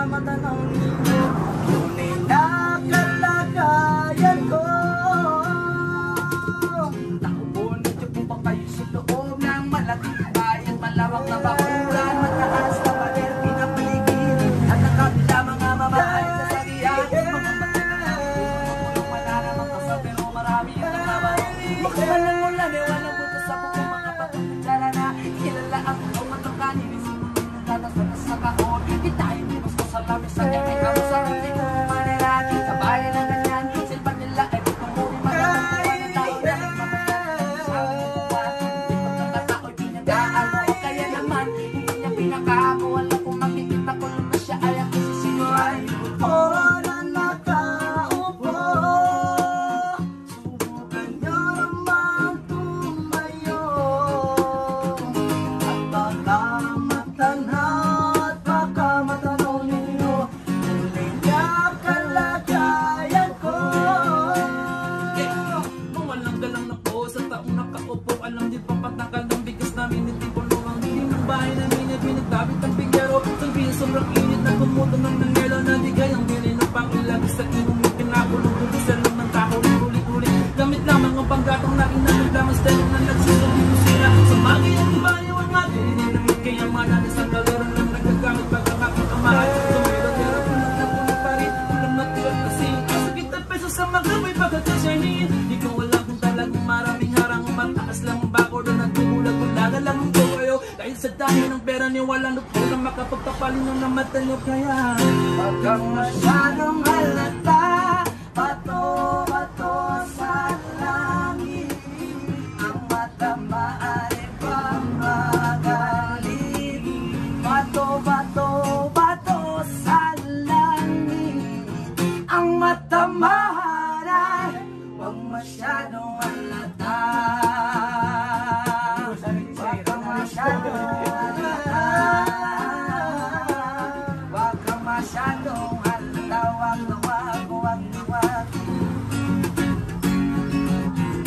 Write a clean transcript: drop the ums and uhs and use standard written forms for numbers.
matanaw ninyo, tunay na kalagayan ko. Nakubunod niyo po ba kayo sa loob ng malaking bayan, malawak na bakuran, mataas na pader, pinapaligid, at ang kabila mga mamahay sa sariyan, mga matulong, wala namang kasal, pero marami yung nakabaw. Makaman ng ulan, walang butas sa bukong mga patutsara na kilala ang matangkanin, sa kahon, di tayo nibos ko sa lamis sa kaya may kamusan, hindi ko manerati sa bayan na ganyan, silpa nila ay pagpamuri magkakawa ng tao na nagmamayan sa amin ng buwan, di pagkakatao'y pinagaan mo, kaya naman hindi niya pinakako, wala kung makikita ko naman siya ay ang isisinuan o na nakaupo. Subukan niyo naman tumayo at baka matanaw, alam di pa patanggal ng bigas namin, hindi pulong ang dilim ng bahay namin at pinagdabit ang pinggero. Sabihin sobrang init na tumutong ng nangyelo na di gayang bilin ng pangilagis sa inumit pinakulong tuloy sa lang ng tao ulit-ulit. Gamit lamang ang panggatong na inanong lamang style na nagsusulit ko sila sa bagay ang ibayo ang atin dinamit kaya manalis ang kalaran lang nagagamit pagkakakit ang mahal tumelo pero pulang na pulang pa rin pulang natural kasi kasakit at peso sa maglamay pagkakasyahin di ko wala kung talagang maraming harang mataas lang ang bako doon at tumulag-ulaga lang ang kayo dahil sa dami ng pera niyo walang lupot na makapagpapalin ng namatan niyo kaya pagkang masyadong halata